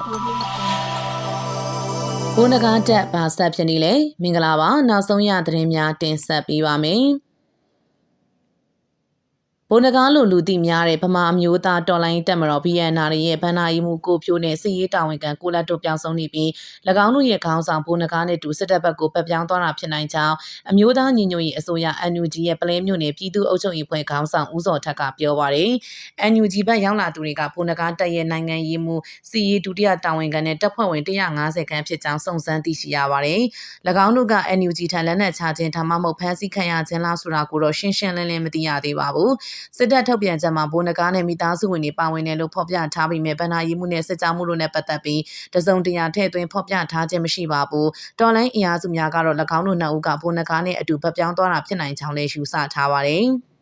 ဘုန်းတကားတက်ဘာဆက်ဖြစ်နေလဲမင်္ဂလာပါနောက်ဆုံးရသတင်းများတင်ဆက်ပေးပါမယ်ဘုန်းတကားလိုလူသိများတဲ့ဗမာအမျိုးသားတော်လိုင်းတက်မတော် BNR ရဲ့ဗန္နာယီမှုကိုဖြိုးနဲ့စစ်ရေးတာဝန်ခံကိုလက်တို့ပြောင်းဆုံးနေပြီး၎င်းတို့ရဲ့ခေါင်းဆောင်ဘုန်းတကားနဲ့တူစစ်တပ်ဘက်ကိုပတ်ပြောင်းသွားတာဖြစ်နိုင်ကြောင်းအမျိုးသားညီညွတ်ရေးအစိုးရ NUG ရဲ့ပလဲမြို့နယ်ပြည်သူ့အုပ်ချုပ်ရေးဖွဲ့ခေါင်းဆောင်ဦးစောထက်ကပြောပါတယ်။ NUG ဘက်ရောက်လာသူတွေကဘုန်းတကားတက်ရဲ့နိုင်ငံရေးမှုစစ်ရေးဒုတိယတာဝန်ခံနဲ့တပ်ဖွဲ့ဝင်150ခန့်ဖြစ်ကြောင်းစုံစမ်းသိရှိရပါတယ်။၎င်းတို့က NUG ထံလက်နက်ချခြင်းဒါမှမဟုတ်ဖမ်းဆီးခံရခြင်းလားဆိုတာကိုတော့ရှင်းရှင်းလင်းလင်းမသိရသေးပါဘူး။စစ်တပ်ထုတ်ပြန်ချက်မှာဘုန်းတကားနဲ့မိသားစုဝင်တွေပါဝင်တယ်လို့ဖော်ပြထားပြီးမြဲဗန္နာယီမှုနဲ့စစ်ကြောမှုတို့နဲ့ပတ်သက်ပြီးတစုံတရာထည့်သွင်းဖော်ပြထားခြင်းမရှိပါဘူး။တော်လိုင်းအင်အားစုများကတော့၎င်းတို့နှစ်ဦးကဘုန်းတကားနဲ့အတူပတ်ပြောင်းသွားတာဖြစ်နိုင်ကြောင်းလည်းယူဆထားပါတယ်။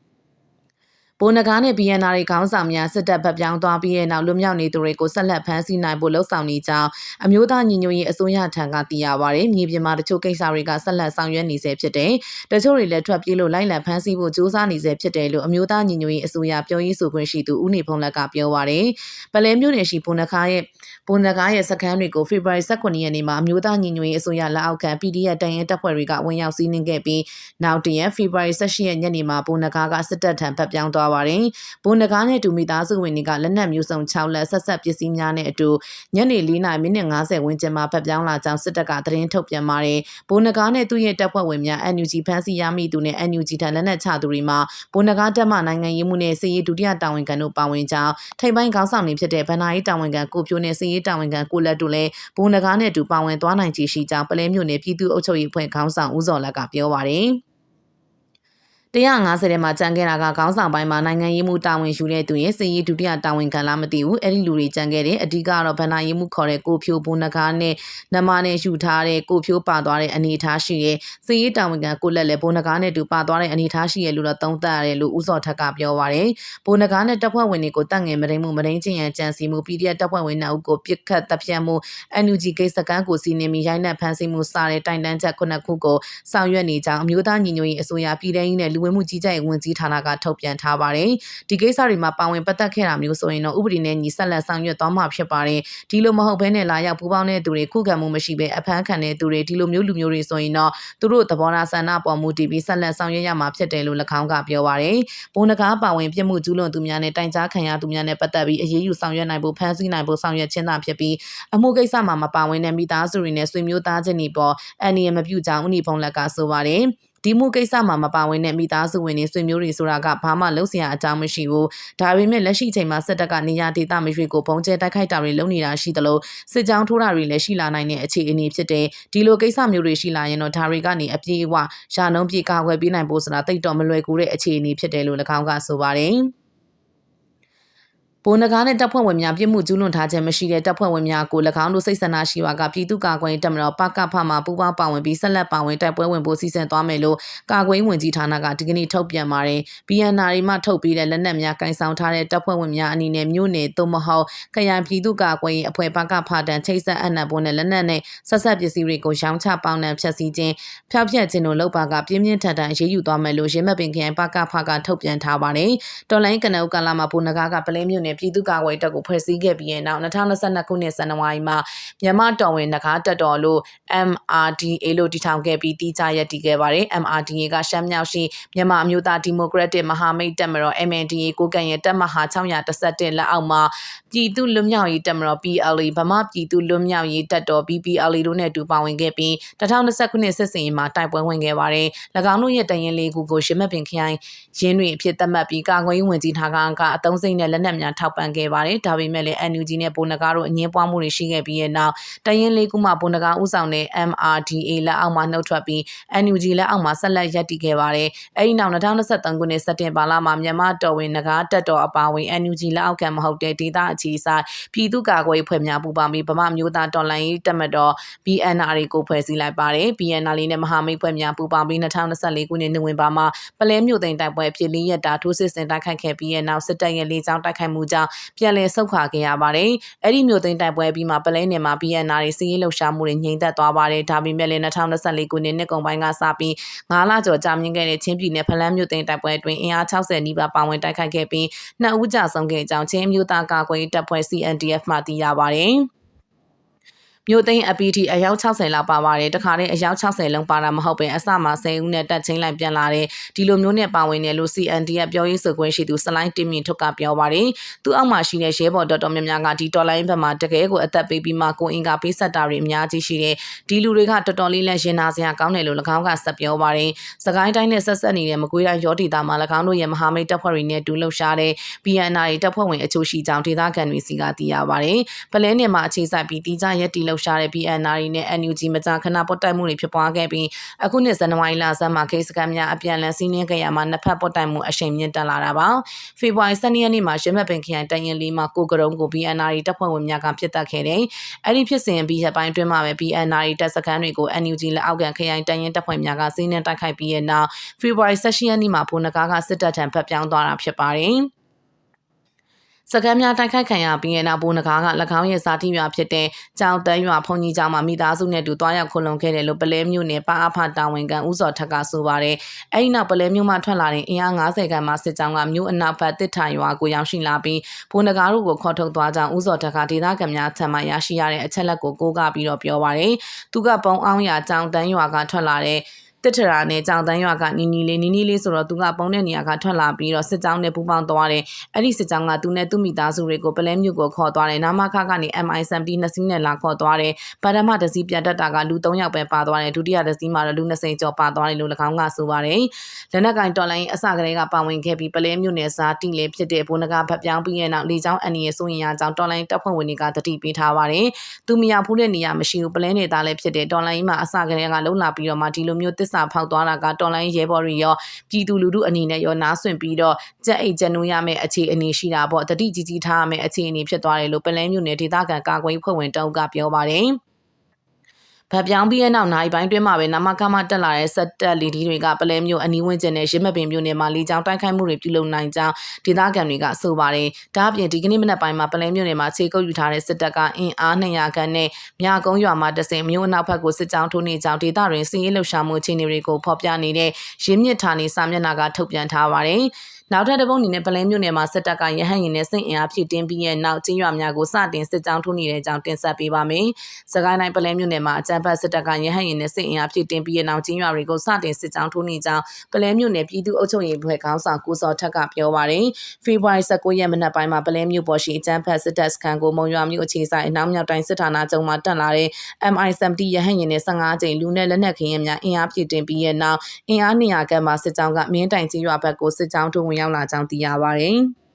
ဘုန်းတကားနဲ့ BNR ခေါင်းဆောင်များစစ်တပ်ဗတ်ပြောင်းသွားပြီးတဲ့နောက်လွတ်မြောက်နေသူတွေကိုဆက်လက်ဖမ်းဆီးနိုင်ဖို့လှုံ့ဆော်နေကြောင်းအမျိုးသားညီညွတ်ရေးအစိုးရထံကသိရပါတယ်။မြေပြင်မှာတချို့ကိစ္စတွေကဆက်လက်ဆောင်ရွက်နေဆဲဖြစ်တယ်။တချို့တွေလည်းထွက်ပြေးလို့လိုက်လံဖမ်းဆီးဖို့ကြိုးစားနေဆဲဖြစ်တယ်လို့အမျိုးသားညီညွတ်ရေးအစိုးရပြောရေးဆိုခွင့်ရှိသူဦးနေဖုံးလက်ကပြောပါတယ်။ပလဲမြို့နယ်ရှိဘုန်းတကားရဲ့စခန်းတွေကိုဖေဖော်ဝါရီ19ရက်နေ့မှာအမျိုးသားညီညွတ်ရေးအစိုးရလက်အောက်ခံ PDF တန်ရင်တပ်ဖွဲ့တွေကဝင်ရောက်စီးနင်းခဲ့ပြီးနောက်တရက်ဖေဖော်ဝါရီ18ရက်ညနေမှာဘုန်းတကားကစစ်တပ်ထံဖတ်ပြောင်းသွားပါတယ်။ဘုန်းတကားနဲ့တူမိသားစုဝင်တွေကလက်နက်မျိုးစုံ6လက်ဆက်ဆက်ပစ္စည်းများနဲ့အတူညနေ4:50ဝန်းကျင်မှာဖတ်ပြောင်းလာကြောင်းစစ်တပ်ကသတင်းထုတ်ပြန်ပါတယ်။ဘုန်းတကားနဲ့သူ့ရဲ့တပ်ဖွဲ့ဝင်များ NUG ဖမ်းဆီးရမိသူနဲ့ NUG ထံလက်နက်ချသူတွေမှာဘုန်းတကားတပ်မှနိုင်ငံရေးမှုနဲ့စစ်ရေးဒုတိယတာဝန်ခံတို့ပါဝင်ကြောင်းထိပ်ပိုင်းခေါင်းဆောင်တွေဖြစ်တဲ့ဗန္နာရေးတာဝန်ခံကိုဖြိုးနဲ့စစ်ရေးတာဝန်ခံကိုလက်တို့လည်းဘုန်းတကားနဲ့တူပါဝင်သွားနိုင်ခြေရှိကြောင်းပလဲမြို့နယ်ပြည်သူ့အုပ်ချုပ်ရေးဖွဲ့ခေါင်းဆောင်ဦးစောလက်ကပြောပါတယ်။150ထဲမှာကြံခဲ့တာကခေါင်းဆောင်ပိုင်းမှာနိုင်ငံရေးမှုတာဝန်ယူတဲ့သူရဲ့စစ်ရေးဒုတိယတာဝန်ခံလားမသိဘူးအဲ့ဒီလူတွေကြံခဲ့တယ်အဓိကတော့ဗန္နာရေးမှုခေါ်တဲ့ကိုဖြိုးဘုန်းနဂါနဲ့နမနဲ့ယူထားတဲ့ကိုဖြိုးပါသွားတဲ့အနေအထားရှိရဲ့စစ်ရေးတာဝန်ခံကိုလက်လည်းဘုန်းနဂါနဲ့တူပါသွားတဲ့အနေအထားရှိရဲ့လို့တော့သုံးသပ်ရတယ်လို့ဦးစောထက်ကပြောပါတယ်ဘုန်းနဂါနဲ့တပ်ဖွဲ့ဝင်တွေကိုတတ်ငယ်မတိန်မှုမတိန်ချင်းရန်ကြံစီမှု PDF တပ်ဖွဲ့ဝင်2ဦးကိုပြစ်ခတ်တပ်ဖြတ်မှု NUG ကိစ္စကန်းကိုစီနေမီရိုက်နှက်ဖမ်းဆီးမှုစတဲ့တိုင်တန်းချက်9ခုကိုဆောင်ရွက်နေကြောင်းအမျိုးသားညီညွတ်ရေးအစိုးရပြည်ထောင်စုနဲ့လူဝင်မှုကြီးကြပ်ရေးဝန်ကြီးဌာနကထုတ်ပြန်ထားပါတယ်။ဒီကိစ္စတွေမှာပါဝင်ပတ်သက်ခဲ့တာမျိုးဆိုရင်တော့ဥပဒေနဲ့ညီဆက်လက်ဆောင်ရွက်သွားမှာဖြစ်ပါတယ်။ဒီလိုမဟုတ်ဘဲနဲ့လာရောက်ပူးပေါင်းတဲ့သူတွေခုခံမှုမရှိဘဲအဖမ်းခံတဲ့သူတွေဒီလိုမျိုးလူမျိုးတွေဆိုရင်တော့သူတို့သဘောထားဆန္ဒပေါ်မူတည်ပြီးဆက်လက်ဆောင်ရွက်ရမှာဖြစ်တယ်လို့၎င်းကပြောပါတယ်။ဘုန်းတကားပါဝင်ပြစ်မှုကျူးလွန်သူများနဲ့တိုင်ကြားခံရသူများနဲ့ပတ်သက်ပြီးအရေးယူဆောင်ရွက်နိုင်ဖို့ဖမ်းဆီးနိုင်ဖို့ဆောင်ရွက်ခြင်းသာဖြစ်ပြီးအမှုကိစ္စမှာမပါဝင်တဲ့မိသားစုတွေနဲ့ဆွေမျိုးသားချင်းတွေပေါ်အန္တရာယ်မပြုကြောင်းဦးနေဖုံးလက်ကဆိုပါတယ်။ဒီမှုကိစ္စမှာမပါဝင်တဲ့မိသားစုဝင်တွေဆွေမျိုးတွေဆိုတာကဘာမှလုပ်စရာအကြောင်းမရှိဘူး။ဒါပေမဲ့လက်ရှိချိန်မှာစစ်တပ်ကနေရာဒေသမရွေကိုပုံကျဲတိုက်ခိုက်တာတွေလုပ်နေတာရှိသလိုစစ်ကြောင်းထိုးတာတွေလည်းရှိလာနိုင်တဲ့အခြေအနေဖြစ်တဲ့ဒီလိုကိစ္စမျိုးတွေရှိလာရင်တော့ဒါတွေကနေအပြေးအဝရာနှုန်းပြေကာကွယ်ပေးနိုင်ဖို့ဆိုတာတိတ်တော့မလွယ်ကူတဲ့အခြေအနေဖြစ်တယ်လို့၎င်းကဆိုပါတယ်။ဘုန်းတကားနဲ့တပ်ဖွဲ့ဝင်များပြစ်မှုကျူးလွန်ထားခြင်းမရှိတဲ့တပ်ဖွဲ့ဝင်များကို၎င်းတို့စိတ်ဆန္ဒရှိပါကပြည်သူ့ကာကွယ်ရေးတပ်မတော်ပကဖမှပူးပေါင်းပါဝင်ပြီးဆက်လက်ပါဝင်တိုက်ပွဲဝင်ဖို့စီစဉ်သွားမယ်လို့ကာကွယ်ရေးဝန်ကြီးဌာနကဒီကနေ့ထုတ်ပြန်ပါတယ်။ BNR မှထုတ်ပြီးတဲ့လက်နက်များကင်ဆောင်ထားတဲ့တပ်ဖွဲ့ဝင်များအနေနဲ့မြို့နယ်သို့မဟုတ်ခရိုင်ပြည်သူ့ကာကွယ်ရေးအဖွဲ့ပကဖတန်ချိတ်ဆက်အနက်ဘုံနဲ့လက်နက်နဲ့ဆက်ဆက်ပစ္စည်းတွေကိုရောင်းချပေါင်းနှံဖျက်ဆီးခြင်းဖျောက်ဖျက်ခြင်းတို့လုပ်ပါကပြင်းပြင်းထန်ထန်အရေးယူသွားမယ်လို့ရင်းမပင်ခရိုင်ပကဖကထုတ်ပြန်ထားပါတယ်။တော်လိုင်းကနအုပ်ကလာမှာဘုန်းတကားကပလဲမြို့နယ်ပြည်သူ့ကာကွယ်ကိုဖွဲ့စည်းခဲ့ပြီးတဲ့နောက်2022ခုနှစ်ဇန်နဝါရီမှာမြန်မာတော်ဝင်နဂါတက်တော်လို့ MRDA လို့တည်ထောင်ခဲ့ပြီးတီးခြားရပ်တည်ခဲ့ပါတယ်။ MRDA ကရှမ်းမြောက်ရှိမြန်မာအမျိုးသားဒီမိုကရက်တစ်မဟာမိတ်တပ်မတော် MNDAA ကိုကံရဲ့တပ်မဟာ611လက်အောက်မှာပြည်သူ့လွတ်မြောက်ရေးတပ်မတော် PLA ဗမာပြည်သူ့လွတ်မြောက်ရေးတပ်တော် BPLA တို့နဲ့တူပါဝင်ခဲ့ပြီး2020ခုနှစ်စစ်စင်ရေးမှာတိုက်ပွဲဝင်ခဲ့ပါတယ်။၎င်းတို့ရဲ့တရင်လေးခုကိုရင်းမပင်ခရိုင်ရင်းတွေအဖြစ်သတ်မှတ်ပြီးကာကွယ်ရေးဝန်ကြီးဌာနကအသုံးစိတ်နဲ့လက်နက်များထောက်ပံ့ခဲ့ပါတယ်။ဒါပေမဲ့လည်း NUG နဲ့ဘုန်းတကားတို့အငင်းပွားမှုတွေရှိခဲ့ပြီးတဲ့နောက်တရင်လေးခုမှဘုန်းတကားဦးဆောင်တဲ့ MRDA လက်အောက်မှာနှုတ်ထွက်ပြီး NUG လက်အောက်မှာဆက်လက်ရပ်တည်ခဲ့ပါတယ်။အဲဒီနောက်2023ခုနှစ်စက်တင်ဘာလမှာမြန်မာတော်ဝင်နဂါတက်တော်အပါအဝင် NUG လက်အောက်ခံမဟုတ်တဲ့ဒေသအခြေစိုက်ပြည်သူ့ကာကွယ်ရေးဖွဲ့များပူးပေါင်းပြီးဗမာမျိုးသားတော်လှန်ရေးတပ်မတော် BNR ကိုဖွဲ့စည်းလိုက်ပါတယ်။ BNR နဲ့မဟာမိတ်ဖွဲ့များပူးပေါင်းပြီး2024ခုနှစ်နိုဝင်ဘာမှာပလဲမြို့သိမ်းတိုက်ပွဲဖြစ်4ရက်တာထိုးစစ်ဆင်တိုက်ခိုက်ခဲ့ပြီးတဲ့နောက်စစ်တပ်ရဲ့လေကြောင်းတိုက်ခိုက်မှုကြောင့်ပြန်လည်ဆုတ်ခွာခဲ့ရပါတယ်။အဲ့ဒီမြို့သိမ်းတိုက်ပွဲပြီးမှပလဲနယ်မှာ BNR စီးရေးလှုပ်ရှားမှုတွေငြိမ်သက်သွားပါတယ်။ဒါပေမဲ့လည်း2024ခုနှစ်နှစ်ကုန်ပိုင်းကစပြီး9လကျော်ကြာမြင့်ခဲ့တဲ့ချင်းပြည်နယ်ဖလန်းမြို့သိမ်းတိုက်ပွဲအတွင်းအင်အား60နီးပါးပါဝင်တိုက်ခိုက်ခဲ့ပြီး2ဦးကြာဆုံးခဲ့ကြောင်းချင်းမြို့သားကာကွယ်ရေးတပ်ဖွဲ့ CNDF မှသိရပါတယ်။ မြို့သိမ်းအပီတီအယောက်60လောက်ပါပါတယ်တခါတည်းအယောက်60လုံးပါတာမဟုတ်ပင်အစမှာ10ဦးနဲ့တက်ချင်းလိုက်ပြန်လာတယ်ဒီလိုမျိုးနဲ့ပါဝင်တယ်လို့ CND ရဲ့ပြောရေးဆိုခွင့်ရှိသူစလိုင်းတင်မြင့်ထုတ်ကပြောပါတယ်သူအောက်မှာရှိတဲ့ရဲဘော်တော်တော်များများကဒီတော်လိုင်းဘက်မှာတကယ်ကိုအသက်ပေးပြီးမှကိုအင်ကပေးဆက်တာတွေအများကြီးရှိတယ်ဒီလူတွေကတော်တော်လေးလက်ရင်နာစရာကောင်းတယ်လို့၎င်းကဆက်ပြောပါတယ်စကိုင်းတိုင်းနဲ့ဆက်ဆက်နေတဲ့မကွေးတိုင်းရောဒေသမှာ၎င်းတို့ရဲ့မဟာမိတ်တပ်ဖွဲ့တွေနဲ့တူလှုပ်ရှားတဲ့ PNR တပ်ဖွဲ့ဝင်အချို့ရှိကြောင်းဒေသခံတွေစီကသိရပါတယ်ပလဲနယ်မှာအခြေစိုက်ပြီးတီးကြရက်တီလှုပ်ရှားတဲ့ PNR နဲ့ NUG မကြာခဏပေါ်တိုက်မှုတွေဖြစ်ပွားခဲ့ပြီးအခုနှစ်ဇန်နဝါရီလဆန်းမှာကိစ္စကမ်းများအပြန်လည်စီးနင်းခဲ့ရမှာနှစ်ဖက်ပေါ်တိုက်မှုအရှိန်မြင့်တက်လာတာပါဖေဖော်ဝါရီ12ရက်နေ့မှာရမက်ပင်ခရိုင်တိုင်ရင်လီမှာကိုကရုံးကို PNR တပ်ဖွဲ့ဝင်များကပြစ်တက်ခဲ့တယ်အဲ့ဒီဖြစ်စဉ်ပြီးရက်ပိုင်းတွင်းမှာပဲ PNR တပ်စခန်းတွေကို NUG လက်အောက်ခံခရိုင်တိုင်ရင်တပ်ဖွဲ့များကစီးနင်းတိုက်ခိုက်ပြီးတဲ့နောက်ဖေဖော်ဝါရီ18ရက်နေ့မှာဖိုနကားကစစ်တပ်ထံဖက်ပြောင်းသွားတာဖြစ်ပါတယ်စကမ်းများတိုက်ခိုက်ခံရပြီးနောက်ဘိုးနဂါက၎င်းရဲ့စာတိရွာဖြစ်တဲ့ကြောင်တန်းရွာဖုန်ကြီးကျောင်းမှာမိသားစုနဲ့တူတွားရောက်ခုံလုံခဲ့တယ်လို့ပလဲမြို့နယ်ပါအဖတာဝန်ခံဦးစောထက်ကဆိုပါတယ်။အဲဒီနောက်ပလဲမြို့မှထွက်လာတဲ့အင်အား90ခန့်မှစစ်ကြောင်းကမြို့အနောက်ဘက်တစ်ထရွာကိုရောက်ရှိလာပြီးဘိုးနဂါတို့ကိုခေါ်ထုတ်သွားကြောင်းဦးစောထက်ကဒေသခံများထံမှရရှိရတဲ့အချက်လက်ကိုကိုးကားပြီးတော့ပြောပါတယ်။သူကပုံအောင်ရကြောင်တန်းရွာကထွက်လာတဲ့တစ်ထရာနဲ့ကြောင်တန်းရွာကနီနီလေးဆိုတော့သူကပုံတဲ့နေရာကထွက်လာပြီးတော့စစ်ကြောင်းနဲ့ပူးပေါင်းသွားတယ်အဲ့ဒီစစ်ကြောင်းကသူနဲ့သူ့မိသားစုတွေကိုပလဲမြို့ကိုခေါ်သွားတယ်နာမခကနေ MI-70 2စီးနဲ့လာခေါ်သွားတယ်ပထမတစ်စီးပြန်တက်တာကလူ3ယောက်ပဲပါသွားတယ်ဒုတိယတစ်စီးမှာတော့လူ20ကျော်ပါသွားတယ်လို့၎င်းကဆိုပါတယ်လက်နက်ကင်တော်လိုင်းအစကတည်းကပါဝင်ခဲ့ပြီးပလဲမြို့နယ်စားတိလေဖြစ်တဲ့ဘုန်းနဂါဖက်ပြောင်းပြီးရဲ့နောက်လေကြောင်းအန်ရီဆိုရင်ရကြောင်းတော်လိုင်းတပ်ဖွဲ့ဝင်တွေကတတိပေးထားပါတယ်သူမရောက်ဘူးတဲ့နေရာမရှိဘူးပလဲနေသားလည်းဖြစ်တဲ့တော်လိုင်းမှာအစကတည်းကလုံလာပြီးတော့မှဒီလိုမျိုးတစ္ဆာဖောက်သွားတာကတော်လိုင်းရဲဘော်တွေရောပြည်သူလူထုအနေနဲ့ရောနားဆွင့်ပြီးတော့ကြက်အိတ်ကြနူးရမယ့်အခြေအနေရှိတာပေါ့တတိကြီးကြီးထားရမယ့်အခြေအနေဖြစ်သွားတယ်လို့ပလဲမြို့နယ်ဒေသခံကာကွယ်ဖွဲ့ဝင်တအုပ်ကပြောပါတယ်ဗတ်ပြောင်းပြီးတဲ့နောက်နိုင်ပိုင်းတွင်းမှာပဲနမကမတက်လာတဲ့စက်တက်လီဒီတွေကပလဲမျိုးအနီးဝန်းကျင်နဲ့ရမပင်မြို့နယ်မှာလေကြောင်းတိုက်ခိုက်မှုတွေပြုလုပ်နိုင်ကြောင်းဒေသခံတွေကဆိုပါတယ်။ဒါအပြင်ဒီကနေ့မနက်ပိုင်းမှာပလဲမြို့နယ်မှာခြေကုပ်ယူထားတဲ့စစ်တပ်ကအင်အား200ခန့်နဲ့မြကုန်းရွာမှာတဆင်မြို့အနောက်ဘက်ကိုစစ်ကြောင်းထိုးနေကြောင်းဒေသတွင်စီးရဲလှုပ်ရှားမှုအခြေအနေတွေကိုဖော်ပြနေတဲ့ရင်းမြစ်ဌာနေစာမျက်နှာကထုတ်ပြန်ထားပါတယ်။နောက်ထပ်တစ်ပုတ်အနေနဲ့ပလဲမြို့နယ်မှာစစ်တပ်ကရဟန်းရင်နဲ့စစ်အင်အားဖြည့်တင်းပြီးရဲ့နောက်ချင်းရွာများကိုစတင်စစ်ကြောင်းထိုးနေတဲ့အကြောင်းတင်ဆက်ပေးပါမယ်။စကိုင်းတိုင်းပလဲမြို့နယ်မှာအကြမ်းဖက်စစ်တပ်ကရဟန်းရင်နဲ့စစ်အင်အားဖြည့်တင်းပြီးရဲ့နောက်ချင်းရွာတွေကိုစတင်စစ်ကြောင်းထိုးနေကြောင်းပလဲမြို့နယ်ပြည်သူ့အုပ်ချုပ်ရေးဘွဲ့ခေါင်းဆောင်ကိုစောထက်ကပြောပါတယ်။ဖေဖော်ဝါရီ19ရက်မနက်ပိုင်းမှာပလဲမြို့ပေါ်ရှိအကြမ်းဖက်စစ်တပ်စခန်းကိုမုံရွာမြို့အခြေဆိုင်အနောက်မြောက်တိုင်းစစ်ဌာနချုပ်မှာတက်လာတဲ့ MI-70 ရဟန်းရင်နဲ့15ကြိမ်လူနဲ့လက်နက်ခင်းရများအင်အားဖြည့်တင်းပြီးရဲ့နောက်အင်အား200ခန့်မှစစ်ကြောင်းကမင်းတိုင်ချင်းရွာဘက်ကိုစစ်ကြောင်းထိုးဝင်ရောက်လာကြောင်းသိရပါတယ်။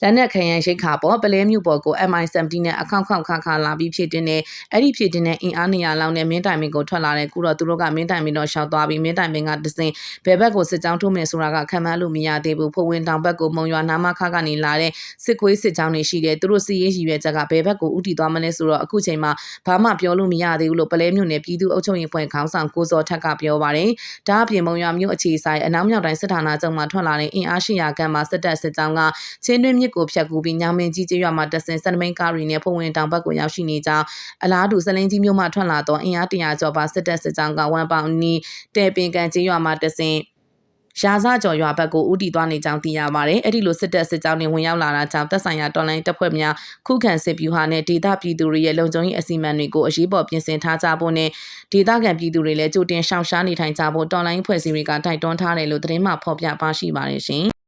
လက်နက်ခရန်ရိတ်ခါပေါ်ပလဲမြို့ပေါ်ကို MI-70 နဲ့အခောက်ခါလာပြီးဖြစ်တင်တဲ့အဲ့ဒီဖြစ်တင်တဲ့အင်အား200လောက်နဲ့မင်းတိုင်မင်းကိုထွက်လာတဲ့ကုတော့သူတို့ကမင်းတိုင်မင်းတော့ရှောက်သွားပြီးမင်းတိုင်မင်းကတစင်ဘယ်ဘက်ကိုစစ်ကြောင်းထိုးမယ်ဆိုတာကခံမှန်းလို့မရသေးဘူးဖိုးဝင်တောင်ဘက်ကိုမုံရွာနာမခကနေလာတဲ့စစ်ကွေးစစ်ကြောင်းတွေရှိတယ်သူတို့စီးရေးရည်ရွယ်ချက်ကဘယ်ဘက်ကိုဥတီသွားမလဲဆိုတော့အခုချိန်မှာဘာမှပြောလို့မရသေးဘူးလို့ပလဲမြို့နယ်ပြည်သူ့အုပ်ချုပ်ရေးဖွဲ့ခေါင်းဆောင်ကိုစောထက်ကပြောပါတယ်ဒါအပြင်မုံရွာမြို့အခြေဆိုင်အနောက်မြောက်တိုင်းစစ်ဌာနချုပ်မှာထွက်လာတဲ့အင်အား800ခန့်မှစစ်တပ်စစ်ကြောင်းကချင်းတွင်းမြစ်ကိုဖြတ်ကူးပြီးညောင်မင်းကြီးကျေးရွာမှာတဆင်စနမိန်ကားရီနဲ့ဖုံဝင်တောင်ဘက်ကိုရောက်ရှိနေကြောင်းအလားတူစလင်းကြီးမြို့မှထွက်လာသောအင်အား100ကျော်ပါစစ်တပ်စစ်ကြောင်းကဝမ်ပေါင်နီတဲပင်ကန်ကျေးရွာမှာတဆင်ရာဇကျော်ရွာဘက်ကိုဦးတည်သွားနေကြောင်းသိရပါတယ်။အဲ့ဒီလိုစစ်တပ်စစ်ကြောင်းတွေဝင်ရောက်လာတာကြောင့်တပ်ဆိုင်ရာတော်လိုင်းတပ်ဖွဲ့များခုခံစစ်ဗျူဟာနဲ့ဒေသပြည်သူတွေရဲ့လုံခြုံရေးအစီအမံတွေကိုအရေးပေါ်ပြင်ဆင်ထားကြဖို့နဲ့ဒေသခံပြည်သူတွေလည်းကြိုတင်ရှောင်ရှားနေထိုင်ကြဖို့တော်လိုင်းဖွဲ့စည်းတွေကတိုက်တွန်းထားတယ်လို့သတင်းမှဖော်ပြပါရှိပါတယ်ရှင်။